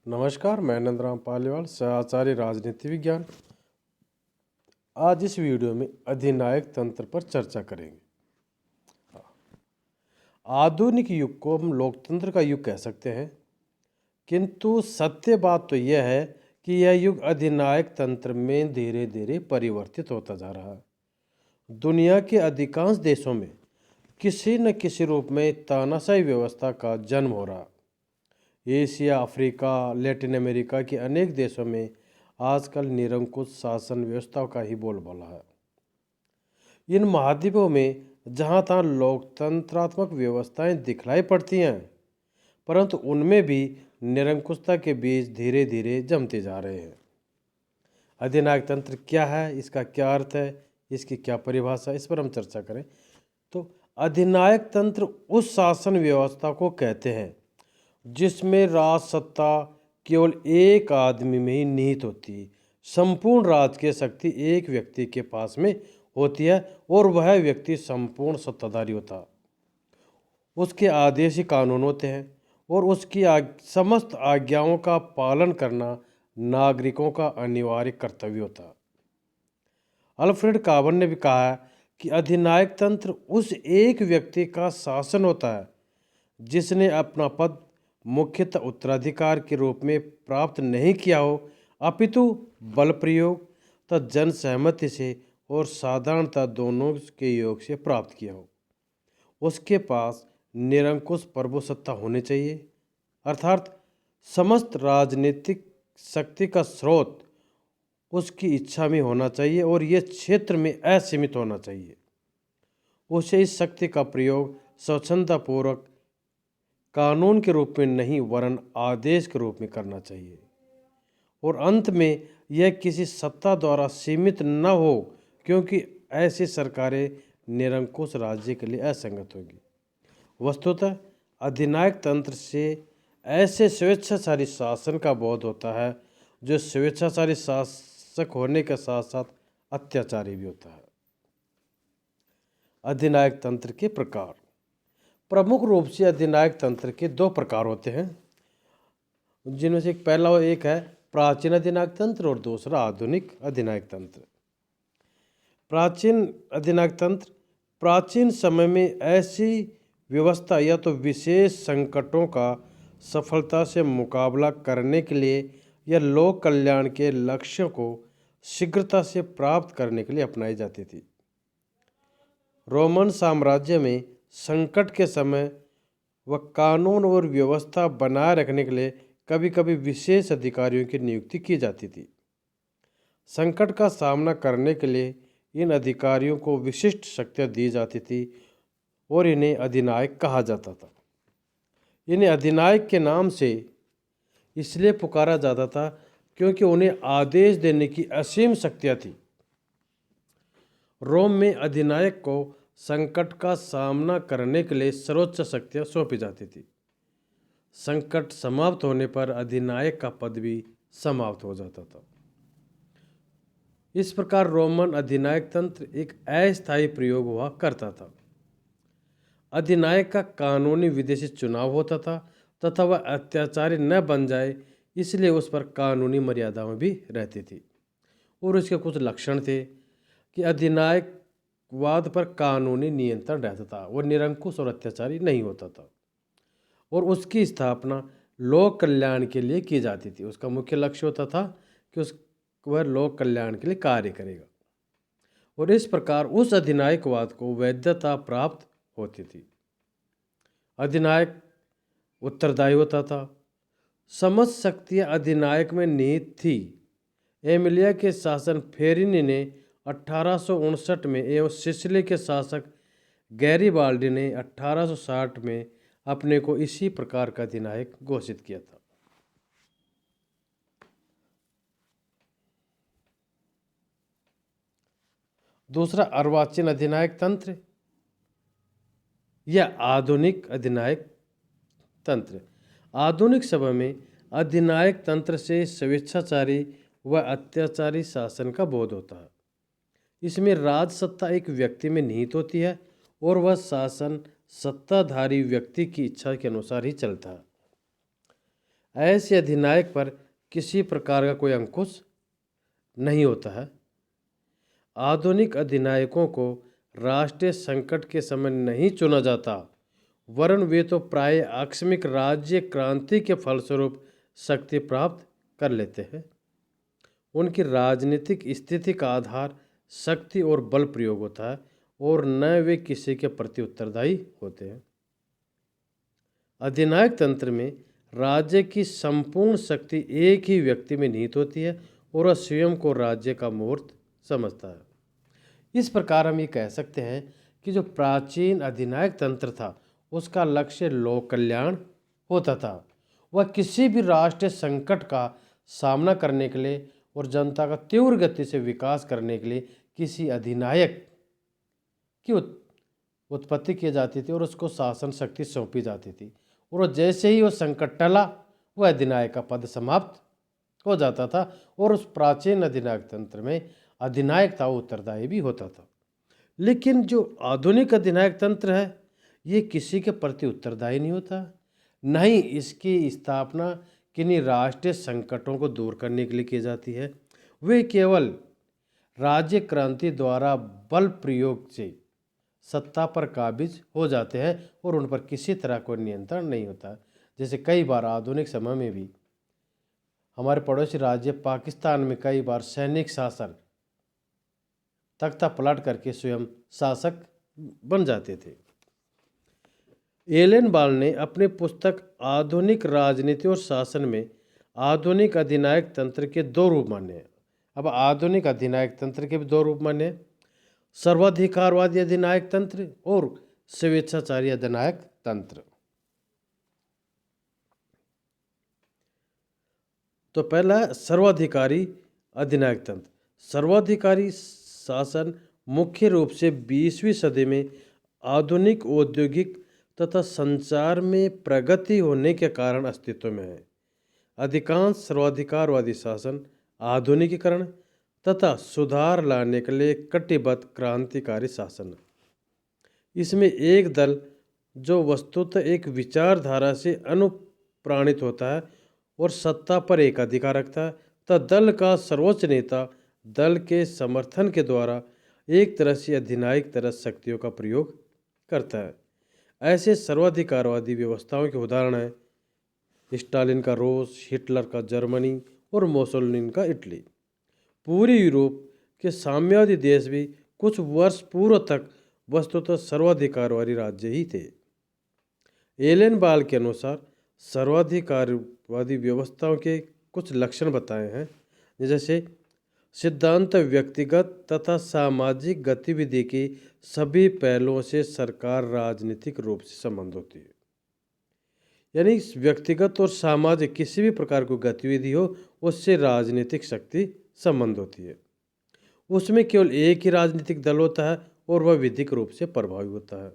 नमस्कार, मैं नंदराम पालीवाल, सहआचार्य राजनीति विज्ञान। आज इस वीडियो में अधिनायक तंत्र पर चर्चा करेंगे। आधुनिक युग को हम लोकतंत्र का युग कह सकते हैं, किंतु सत्य बात तो यह है कि यह युग अधिनायक तंत्र में धीरे धीरे परिवर्तित होता जा रहा है। दुनिया के अधिकांश देशों में किसी न किसी रूप में तानाशाही व्यवस्था का जन्म हो रहा है। एशिया, अफ्रीका, लैटिन अमेरिका के अनेक देशों में आजकल निरंकुश शासन व्यवस्था का ही बोलबाला है। इन महाद्वीपों में जहाँ तहाँ लोकतंत्रात्मक व्यवस्थाएं दिखलाई पड़ती हैं, परंतु उनमें भी निरंकुशता के बीज धीरे धीरे जमते जा रहे हैं। अधिनायक तंत्र क्या है, इसका क्या अर्थ है, इसकी क्या परिभाषा, इस पर हम चर्चा करें। तो अधिनायक तंत्र उस शासन व्यवस्था को कहते हैं जिसमें राज सत्ता केवल एक आदमी में ही निहित होती है। संपूर्ण राजकीय शक्ति एक व्यक्ति के पास में होती है और वह व्यक्ति संपूर्ण सत्ताधारी होता है। उसके आदेश ही कानून होते हैं और उसकी समस्त आज्ञाओं का पालन करना नागरिकों का अनिवार्य कर्तव्य होता है। अल्फ्रेड कार्बन ने भी कहा है कि अधिनायक तंत्र उस एक व्यक्ति का शासन होता है जिसने अपना पद मुख्यतः उत्तराधिकार के रूप में प्राप्त नहीं किया हो, अपितु बल प्रयोग तथा जन सहमति से और साधारणतः दोनों के योग से प्राप्त किया हो। उसके पास निरंकुश प्रभुसत्ता होनी चाहिए, अर्थात समस्त राजनीतिक शक्ति का स्रोत उसकी इच्छा में होना चाहिए और यह क्षेत्र में असीमित होना चाहिए। उसे इस शक्ति का प्रयोग स्वच्छंदतापूर्वक कानून के रूप में नहीं वरन आदेश के रूप में करना चाहिए और अंत में यह किसी सत्ता द्वारा सीमित न हो, क्योंकि ऐसी सरकारें निरंकुश राज्य के लिए असंगत होगी। वस्तुतः अधिनायक तंत्र से ऐसे स्वेच्छाचारी शासन का बोध होता है जो स्वेच्छाचारी शासक होने के साथ साथ अत्याचारी भी होता है। अधिनायक तंत्र के प्रकार। प्रमुख रूप से अधिनायक तंत्र के दो प्रकार होते हैं, जिनमें से पहला एक है प्राचीन अधिनायक तंत्र और दूसरा आधुनिक अधिनायक तंत्र। प्राचीन अधिनायक तंत्र प्राचीन समय में ऐसी व्यवस्था या तो विशेष संकटों का सफलता से मुकाबला करने के लिए या लोक कल्याण के लक्ष्यों को शीघ्रता से प्राप्त करने के लिए अपनाई जाती थी। रोमन साम्राज्य में संकट के समय वह कानून और व्यवस्था बनाए रखने के लिए कभी कभी विशेष अधिकारियों की नियुक्ति की जाती थी। संकट का सामना करने के लिए इन अधिकारियों को विशिष्ट शक्तियाँ दी जाती थी और इन्हें अधिनायक कहा जाता था। इन्हें अधिनायक के नाम से इसलिए पुकारा जाता था क्योंकि उन्हें आदेश देने की असीम शक्तियाँ थी। रोम में अधिनायक को संकट का सामना करने के लिए सर्वोच्च शक्तियाँ सौंपी जाती थी। संकट समाप्त होने पर अधिनायक का पद भी समाप्त हो जाता था। इस प्रकार रोमन अधिनायक तंत्र एक अस्थायी प्रयोग हुआ करता था। अधिनायक का कानूनी विधि चुनाव होता था तथा वह अत्याचारी न बन जाए, इसलिए उस पर कानूनी मर्यादाएं भी रहती थी और उसके कुछ लक्षण थे कि अधिनायक वाद पर कानूनी नियंत्रण रहता था, वो निरंकुश और अत्याचारी नहीं होता था और उसकी स्थापना लोक कल्याण के लिए की जाती थी। उसका मुख्य लक्ष्य होता था कि वह लोक कल्याण के लिए कार्य करेगा और इस प्रकार उस अधिनायकवाद को वैधता प्राप्त होती थी। अधिनायक उत्तरदायी होता था। समस्त शक्तियाँ अधिनायक में निहित थी। एमिलिया के शासन फेरिनी ने 1859 में एवं सिसिली के शासक गैरिबाल्डी ने 1860 में अपने को इसी प्रकार का अधिनायक घोषित किया था। दूसरा अर्वाचीन अधिनायक तंत्र या आधुनिक अधिनायक तंत्र। आधुनिक समय में अधिनायक तंत्र से स्वेच्छाचारी व अत्याचारी शासन का बोध होता है। इसमें राज सत्ता एक व्यक्ति में निहित होती है और वह शासन सत्ताधारी व्यक्ति की इच्छा के अनुसार ही चलता है। ऐसे अधिनायक पर किसी प्रकार का कोई अंकुश नहीं होता है। आधुनिक अधिनायकों को राष्ट्रीय संकट के समय नहीं चुना जाता, वरन वे तो प्राय आकस्मिक राज्य क्रांति के फलस्वरूप शक्ति प्राप्त कर लेते हैं। उनकी राजनीतिक स्थिति का आधार शक्ति और बल प्रयोग होता है और न वे किसी के प्रति उत्तरदायी होते हैं। अधिनायक तंत्र में राज्य की संपूर्ण शक्ति एक ही व्यक्ति में निहित होती है और वह स्वयं को राज्य का मूर्त समझता है। इस प्रकार हम ये कह सकते हैं कि जो प्राचीन अधिनायक तंत्र था उसका लक्ष्य लोक कल्याण होता था। वह किसी भी राष्ट्रीय संकट का सामना करने के लिए और जनता का तीव्र गति से विकास करने के लिए किसी अधिनायक की उत्पत्ति की जाती थी और उसको शासन शक्ति सौंपी जाती थी, और जैसे ही वो संकट टला वह अधिनायक का पद समाप्त हो जाता था। और उस प्राचीन अधिनायक तंत्र में अधिनायक था वो उत्तरदायी भी होता था। लेकिन जो आधुनिक अधिनायक तंत्र है ये किसी के प्रति उत्तरदायी नहीं होता, न ही इसकी स्थापना किन्हीं राष्ट्रीय संकटों को दूर करने के लिए की जाती है। वे केवल राज्य क्रांति द्वारा बल प्रयोग से सत्ता पर काबिज हो जाते हैं और उन पर किसी तरह कोई नियंत्रण नहीं होता। जैसे कई बार आधुनिक समय में भी हमारे पड़ोसी राज्य पाकिस्तान में कई बार सैनिक शासन तख्ता पलट करके स्वयं शासक बन जाते थे। एलन बाल ने अपनी पुस्तक आधुनिक राजनीति और शासन में आधुनिक अधिनायक तंत्र के दो रूप माने हैं। अब आधुनिक अधिनायक तंत्र के भी दो रूप माने हैं, सर्वाधिकारवादी अधिनायक तंत्र और स्वेच्छाचारी अधिनायक तंत्र। तो पहला सर्वाधिकारी अधिनायक तंत्र। सर्वाधिकारी शासन मुख्य रूप से 20वीं सदी में आधुनिक औद्योगिक तथा संचार में प्रगति होने के कारण अस्तित्व में है। अधिकांश सर्वाधिकारवादी शासन आधुनिकीकरण तथा सुधार लाने के लिए कटिबद्ध क्रांतिकारी शासन है। इसमें एक दल जो वस्तुतः एक विचारधारा से अनुप्राणित होता है और सत्ता पर एक अधिकार रखता है, तथा दल का सर्वोच्च नेता दल के समर्थन के द्वारा एक तरह से अधिनायक तरह शक्तियों का प्रयोग करता है। ऐसे सर्वाधिकारवादी व्यवस्थाओं के उदाहरण हैं स्टालिन का रूस, हिटलर का जर्मनी और मोसोलिनी का इटली। पूरी यूरोप के साम्यवादी देश भी कुछ वर्ष पूर्व तक वस्तुतः सर्वाधिकारवादी राज्य ही थे। एलन बाल के अनुसार सर्वाधिकारवादी व्यवस्थाओं के कुछ लक्षण बताए हैं, जैसे सिद्धांत व्यक्तिगत तथा सामाजिक गतिविधि के सभी पहलुओं से सरकार राजनीतिक रूप से संबंध होती है। यानी व्यक्तिगत और सामाजिक किसी भी प्रकार की गतिविधि हो उससे राजनीतिक शक्ति संबंध होती है। उसमें केवल एक ही राजनीतिक दल होता है और वह विधिक रूप से प्रभावी होता है।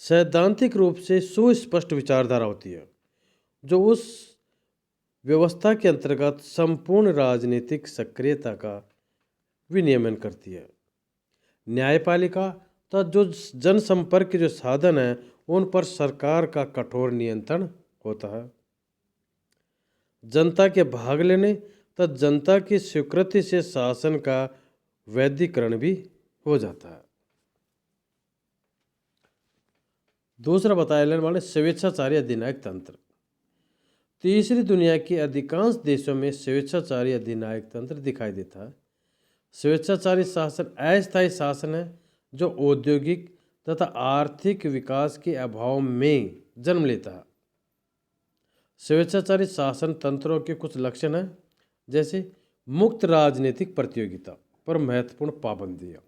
सैद्धांतिक रूप से सुस्पष्ट विचारधारा होती है जो उस व्यवस्था के अंतर्गत संपूर्ण राजनीतिक सक्रियता का विनियमन करती है। न्यायपालिका तथा जो जनसंपर्क के जो साधन हैं उन पर सरकार का कठोर नियंत्रण होता है। जनता के भाग लेने तथा जनता की स्वीकृति से शासन का वैधीकरण भी हो जाता है। दूसरा बताया जाने वाला स्वेच्छाचारी अधिनायक तंत्र। तीसरी दुनिया के अधिकांश देशों में स्वेच्छाचारी अधिनायक तंत्र दिखाई देता है। स्वेच्छाचारी शासन अस्थायी शासन है जो औद्योगिक तथा आर्थिक विकास के अभाव में जन्म लेता है। स्वेच्छाचारी शासन तंत्रों के कुछ लक्षण हैं, जैसे मुक्त राजनीतिक प्रतियोगिता पर महत्वपूर्ण पाबंदियां,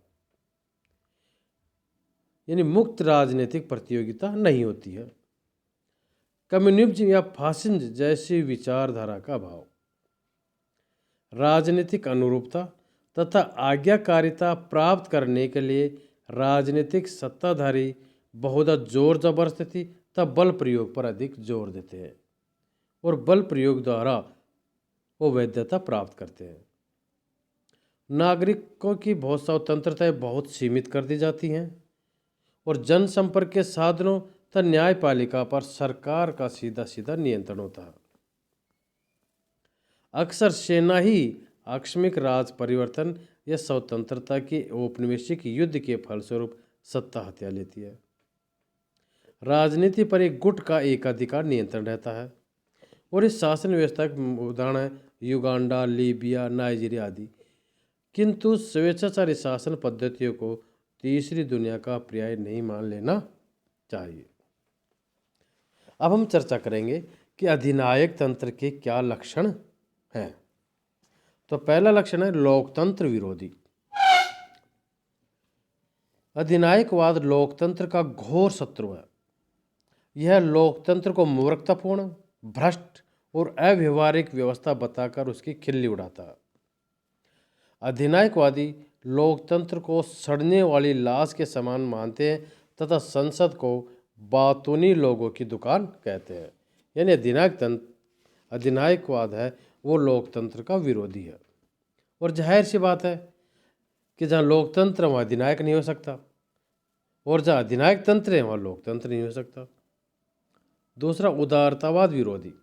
यानी मुक्त राजनीतिक प्रतियोगिता नहीं होती है। कम्युनिज्म या फासिज्म जैसी विचारधारा का अभाव, राजनीतिक अनुरूपता तथा आज्ञाकारिता प्राप्त करने के लिए राजनीतिक सत्ताधारी बहुधा जोर जबरदस्ती तथा बल प्रयोग पर अधिक जोर देते हैं और बल प्रयोग द्वारा वो वैधता प्राप्त करते हैं। नागरिकों की बहुत स्वतंत्रताएं बहुत सीमित कर दी जाती हैं और जनसंपर्क के साधनों तथा न्यायपालिका पर सरकार का सीधा सीधा नियंत्रण होता है। अक्सर सेना ही आकस्मिक राज परिवर्तन या स्वतंत्रता के औपनिवेशिक युद्ध के फलस्वरूप सत्ता हथिया लेती है। राजनीति पर एक गुट का एकाधिकार नियंत्रण रहता है और इस शासन व्यवस्था के उदाहरण है युगांडा, लीबिया, नाइजीरिया आदि। किंतु स्वेच्छाचारी शासन पद्धतियों को तीसरी दुनिया का पर्याय नहीं मान लेना चाहिए। अब हम चर्चा करेंगे कि अधिनायक तंत्र के क्या लक्षण हैं। तो पहला लक्षण है लोकतंत्र विरोधी। अधिनायकवाद लोकतंत्र का घोर शत्रु है। यह लोकतंत्र को मूर्खतापूर्ण, भ्रष्ट और अव्यवहारिक व्यवस्था बताकर उसकी खिल्ली उड़ाता है। अधिनायकवादी लोकतंत्र को सड़ने वाली लाश के समान मानते हैं तथा संसद को बातूनी लोगों की दुकान कहते हैं। यानी अधिनायकवाद है वो लोकतंत्र का विरोधी है। और जाहिर सी बात है कि जहाँ लोकतंत्र वहाँ अधिनायक नहीं हो सकता और जहाँ अधिनायक तंत्र है वहाँ लोकतंत्र नहीं हो सकता। दूसरा उदारतावाद विरोधी।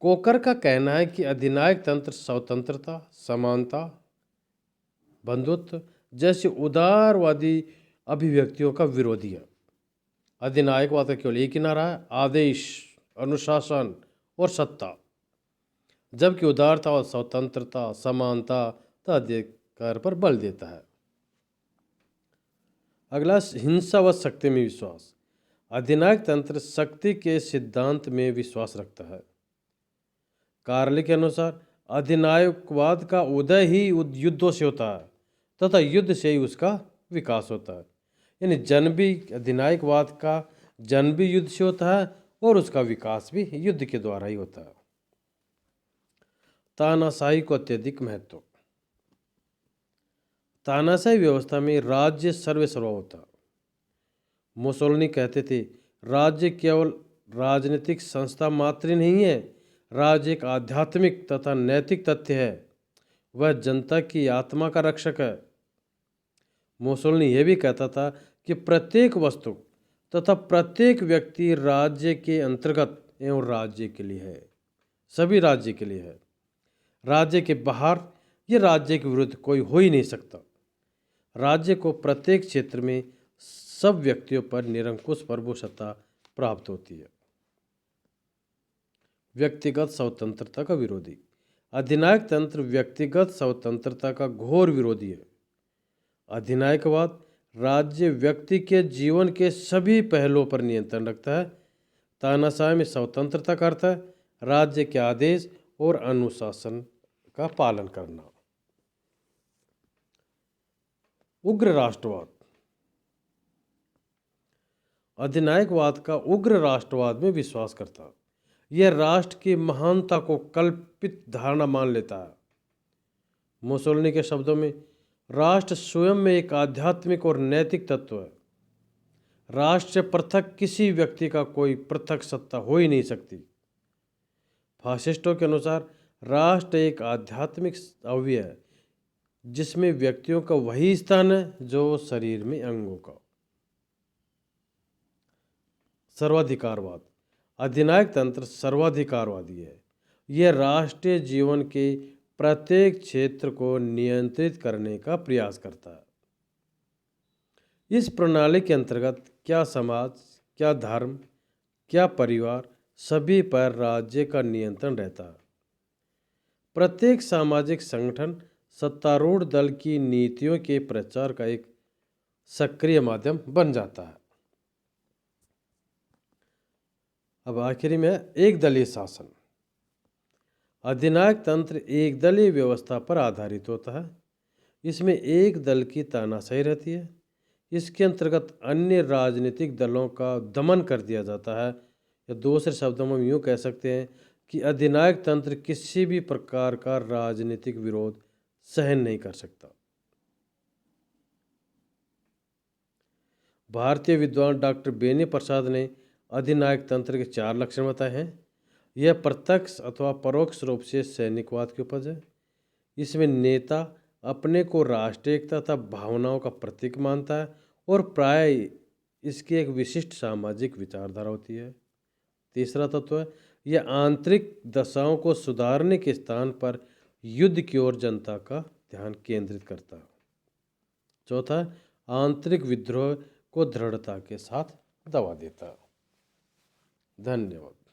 कोकर का कहना है कि अधिनायक तंत्र स्वतंत्रता, समानता, बंधुत्व जैसे उदारवादी अभिव्यक्तियों का विरोधी है। अधिनायकवाद का केवल एक ही नारा है, आदेश, अनुशासन और सत्ता, जबकि उदारतावाद स्वतंत्रता, समानता तथा अधिकार पर बल देता है। अगला हिंसा व शक्ति में विश्वास। अधिनायक तंत्र शक्ति के सिद्धांत में विश्वास रखता है। कार्ले के अनुसार अधिनायकवाद का उदय ही युद्धों से होता है तथा युद्ध से ही उसका विकास होता है। यानी जन्म भी अधिनायकवाद का जन्म भी युद्ध से होता है और उसका विकास भी युद्ध के द्वारा ही होता है। तानाशाही को अत्यधिक महत्व। तानाशाही व्यवस्था में राज्य सर्वस्व होता। मुसोलिनी कहते थे राज्य केवल राजनीतिक संस्था मात्र नहीं है, राज्य एक आध्यात्मिक तथा नैतिक तथ्य है, वह जनता की आत्मा का रक्षक है। मुसोलिनी यह भी कहता था कि प्रत्येक वस्तु तथा प्रत्येक व्यक्ति राज्य के अंतर्गत एवं राज्य के लिए है, सभी राज्य के लिए है। राज्य के बाहर ये राज्य के विरुद्ध कोई हो ही नहीं सकता। राज्य को प्रत्येक क्षेत्र में सब व्यक्तियों पर निरंकुश प्रभुसत्ता प्राप्त होती है। व्यक्तिगत स्वतंत्रता का विरोधी। अधिनायक तंत्र व्यक्तिगत स्वतंत्रता का घोर विरोधी है। अधिनायकवाद राज्य व्यक्ति के जीवन के सभी पहलुओं पर नियंत्रण रखता है। तानाशाही में स्वतंत्रता का अर्थ है राज्य के आदेश और अनुशासन का पालन करना। उग्र राष्ट्रवाद। अधिनायकवाद का उग्र राष्ट्रवाद में विश्वास करता है। यह राष्ट्र की महानता को कल्पित धारणा मान लेता है। मुसोलिनी के शब्दों में राष्ट्र स्वयं में एक आध्यात्मिक और नैतिक तत्व है। राष्ट्र से पृथक किसी व्यक्ति का कोई पृथक सत्ता हो ही नहीं सकती। फासिस्टों के अनुसार राष्ट्र एक आध्यात्मिक अवयव है जिसमें व्यक्तियों का वही स्थान है जो शरीर में अंगों का। सर्वाधिकारवाद। अधिनायक तंत्र सर्वाधिकारवादी है। यह राष्ट्रीय जीवन के प्रत्येक क्षेत्र को नियंत्रित करने का प्रयास करता है। इस प्रणाली के अंतर्गत क्या समाज, क्या धर्म, क्या परिवार, सभी पर राज्य का नियंत्रण रहता है। प्रत्येक सामाजिक संगठन सत्तारूढ़ दल की नीतियों के प्रचार का एक सक्रिय माध्यम बन जाता है। अब आखिरी में एक दलीय शासन। अधिनायक तंत्र एक दलीय व्यवस्था पर आधारित होता है। इसमें एक दल की तानाशाही रहती है। इसके अंतर्गत अन्य राजनीतिक दलों का दमन कर दिया जाता है, या दूसरे शब्दों में हम यूँ कह सकते हैं कि अधिनायक तंत्र किसी भी प्रकार का राजनीतिक विरोध सहन नहीं कर सकता। भारतीय विद्वान डॉक्टर बेनी प्रसाद ने अधिनायक तंत्र के 4 लक्षण बताए हैं। यह प्रत्यक्ष अथवा परोक्ष रूप से सैनिकवाद की उपज है। इसमें नेता अपने को राष्ट्रीय एकता तथा भावनाओं का प्रतीक मानता है और प्राय इसकी एक विशिष्ट सामाजिक विचारधारा होती है। तीसरा तत्व है, यह आंतरिक दशाओं को सुधारने के स्थान पर युद्ध की ओर जनता का ध्यान केंद्रित करता है। चौथा, आंतरिक विद्रोह को दृढ़ता के साथ दबा देता है। धन्यवाद।